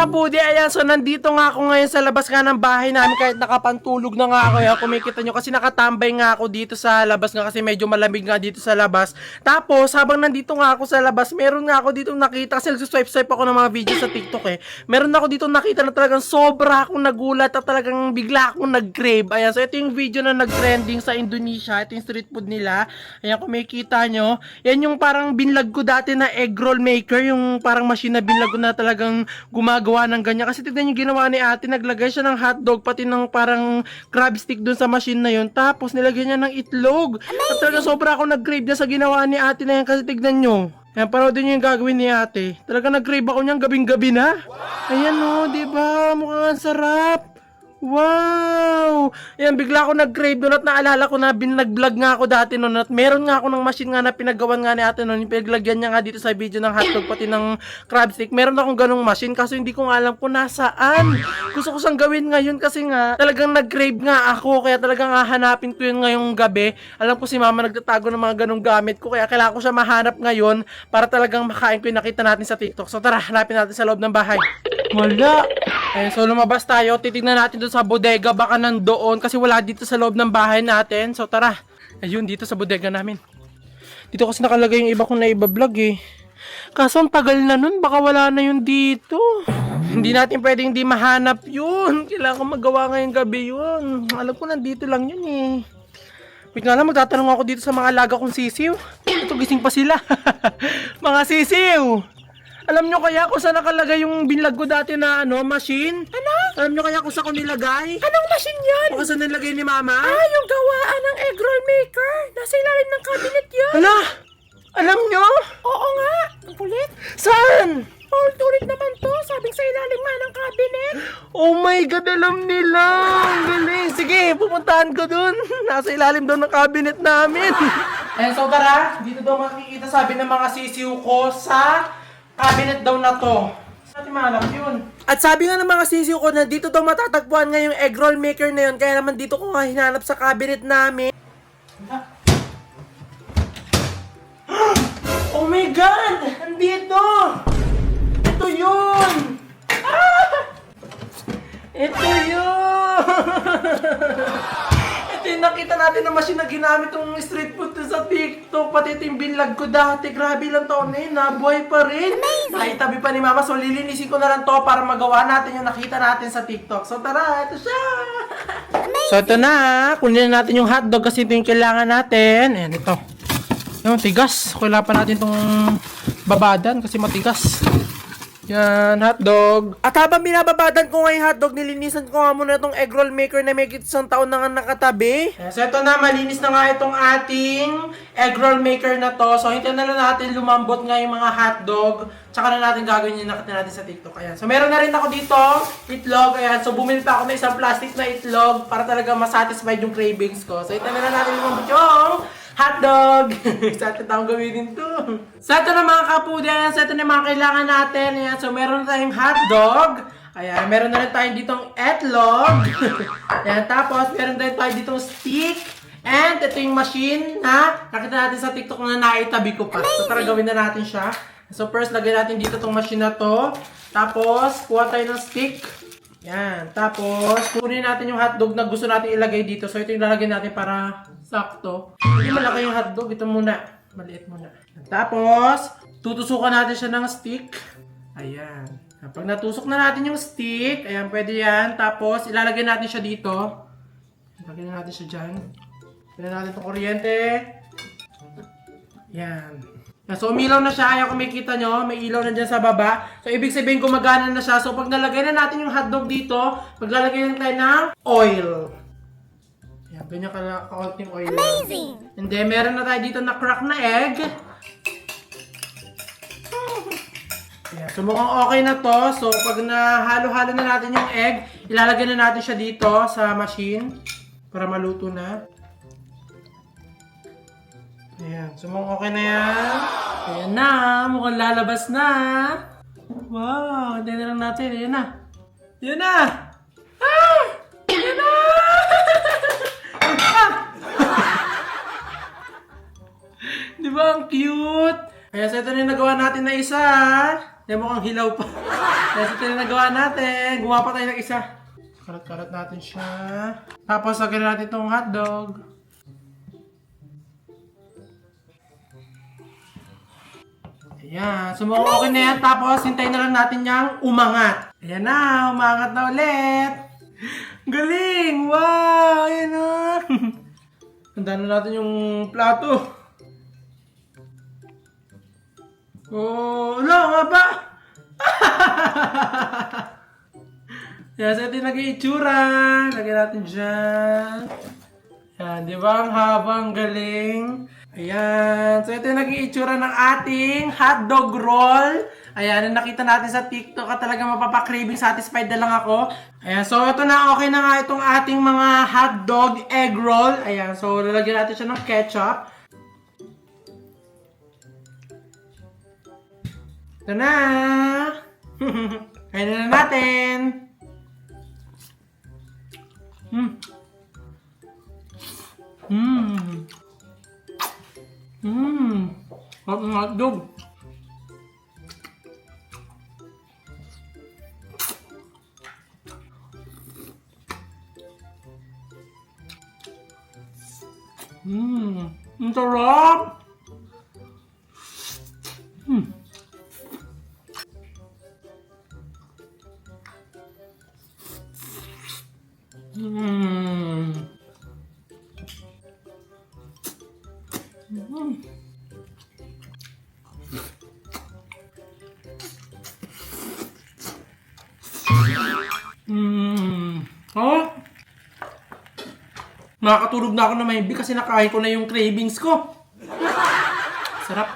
kabudi, ayan, so nandito nga ako ngayon sa labas nga ng bahay namin kahit nakapantulog na nga ako. Ayan, kumikita nyo kasi nakatambay nga ako dito sa labas nga kasi medyo malamig nga dito sa labas. Tapos, habang nandito nga ako sa labas, meron nga ako dito nakita kasi nagsuswipe-swipe ako ng mga video sa TikTok eh. Meron ako dito nakita na talagang sobra akong nagulat at talagang bigla akong nag-crave. Ayan, so ito yung video na nag-trending sa Indonesia. Ito yung street food nila. Ayan, kumikita nyo. Yan yung parang binlag ko dati na egg roll maker, yung parang machine na binlag ko na talagang gumagawa ng ganyan. Kasi tignan yung ginawa ni ate, naglagay siya ng hotdog pati ng parang crab stick dun sa machine na yun. Tapos nilagyan niya ng itlog. At talaga sobra ako nag-crave na sa ginawa ni ate na yan kasi tignan nyo. Ayan, panoodin nyo yung gagawin ni ate. Talaga nag-crave ako niyang gabing-gabi na. Ayan o, diba? Mukhang ang sarap. Wow! Ayan, bigla ako nag-crave doon at naalala ko na nag-vlog nga ako dati noon at meron nga ako ng machine nga na pinagawan nga ni ate noon. Pinaglagyan niya nga dito sa video ng hotdog pati ng crab stick. Meron akong ganong machine kaso hindi ko nga alam kung nasaan. Gusto ko siyang gawin ngayon kasi nga talagang nag-crave nga ako kaya talagang hahanapin ko yun ngayong gabi. Alam ko si mama nagtatago ng mga ganong gamit ko kaya kailangan ko siya mahanap ngayon para talagang makain ko yung nakita natin sa TikTok. So tara, hanapin natin sa loob ng bahay. Wala. Eh, so lumabas tayo, titignan natin doon sa bodega, baka nandoon kasi wala dito sa loob ng bahay natin. So tara, ayun dito sa bodega namin. Dito kasi nakalagay yung iba kong naiba-vlog eh. Kaso ang tagal na nun, baka wala na yun dito. Hindi natin pwedeng di mahanap yun. Kailangan ko magawa ngayong gabi yun. Alam ko nandito lang yun eh. Wait nga lang, magtatanong ako dito sa mga alaga kong sisiw. Ito, gising pa sila. Mga sisiw! Alam nyo kaya kung saan nakalagay yung binlag ko dati na machine? Ano? Alam nyo kaya kung saan ko nilagay? Anong machine yan? Kung saan nilagay ni mama? Ah, yung gawaan ng egg roll maker. Nasa ilalim ng cabinet yun. Hala! Alam nyo? Oo nga. Ang kulit. Saan? Ulit naman to. Sabing sa ilalim nga ng cabinet. Oh my God, alam nila. Ang galing. Sige, pupuntahan ko dun. Nasa ilalim daw ng cabinet namin. Ayan, so tara. Dito daw makikita sabi ng mga sisiw ko sa cabinet daw na to. Saan mahanap yun? At sabi nga ng mga sisiw ko na dito daw matatagpuan nga yung egg roll maker na yun. Kaya naman dito ko nga hinanap sa cabinet namin. Oh my God! Andito! Ito yun! Ah! Ito yun! Ito yung nakita natin na machine na ginamit yung street food sa TikTok. Pati ito yung binlag ko dati. Grabe lang taon na yun. Nabuhay pa rin. Nakitabi pa ni mama. So lilinisin ko na lang to para magawa natin yung nakita natin sa TikTok. So tara, ito siya. So ito na. Kunin natin yung hotdog kasi ito yung kailangan natin. Ayan, ito. Yung tigas. Kailangan pa natin itong babadan kasi matigas. Yan, hotdog. At habang binababadan ko nga yung hotdog, nilinisan ko nga muna itong egg roll maker na may isang taon na nga nakatabi. So ito na, malinis na nga itong ating egg roll maker na to. So hintayin na lang natin lumambot nga yung mga hotdog. Tsaka na natin gagawin yung nakita natin sa TikTok. Ayan. So meron na rin ako dito, itlog. Ayan. So bumili pa ako ng isang plastic na itlog para talaga masatisfied yung cravings ko. So hintayin na lang natin lumambot yung hotdog! Sa atin tayong gawin to. Sa ito na mga kapudan, sa ito na mga kailangan natin. Ayan, so meron na tayong hotdog. Ayan, meron na rin tayong ditong etlog. Ayan, tapos meron na rin tayong ditong stick. And ito yung machine na nakita natin sa TikTok na naitabi ko pa. So tara gawin na natin siya. So first, lagyan natin dito tong machine na to. Tapos, kuha tayo ng stick. Yan. Tapos, kunin natin yung hotdog na gusto natin ilagay dito. So, ito yung lalagay natin para sakto. Hindi malaki yung hotdog. Ito muna. Maliit muna. Tapos, tutusukan natin siya ng stick. Ayan. Pag natusok na natin yung stick, ayan, pwede yan. Tapos, ilalagay natin siya dito. Ilagay natin siya dyan. Ilagay natin itong kuryente. Yan. So, umilaw na siya. Ayan kung makikita nyo, may ilaw na dyan sa baba. So, ibig sabihin gumagana na siya. So, pag nalagay na natin yung hotdog dito, maglalagay na tayo ng oil. Ayan, ganyan ka-kaunting oil. Amazing! And then, meron na tayo dito na crack na egg. Ayan, so, mukhang okay na to. So, pag nahalo-halo na natin yung egg, ilalagay na natin siya dito sa machine para maluto na. Ayan. So, mukhang okay na yan. Ayan na. Mukhang lalabas na. Wow. Hintayin na lang natin. Ayan na. Ayan na. Ah! Ayan na! Ah! Di ba ang cute? Ayan. So, ito na yung nagawa natin na isa. Ayan, mukhang hilaw pa. Yes, ito yung nagawa natin. Gumawa pa tayo ng isa. Karat-karat natin siya. Tapos, lagyan natin itong hotdog. Ayan. Sumuko okay na yan. Tapos, hintayin na lang natin niyang umangat. Ayan na. Umangat na ulit. Galing! Wow! Ayan na. Handa na natin yung plato. Oh, wala nga ba? Yes, ito yung naging itsura. Lagyan natin dyan. Yan, di ba? Ang habang galing. Ayan. So, ito yung naging itsura ng ating hotdog roll. Ayan, yung nakita natin sa TikTok at talaga mapapakraving satisfied na lang ako. Ayan, so ito na, okay na nga itong ating mga hotdog egg roll. Ayan, so lalagyan natin siya ng ketchup. Ito na. Kainin na natin. Ang hotdog. Ang sarap. Oh, nakakatulog na ako na mahimbi kasi nakain ko na yung cravings ko. Sarap.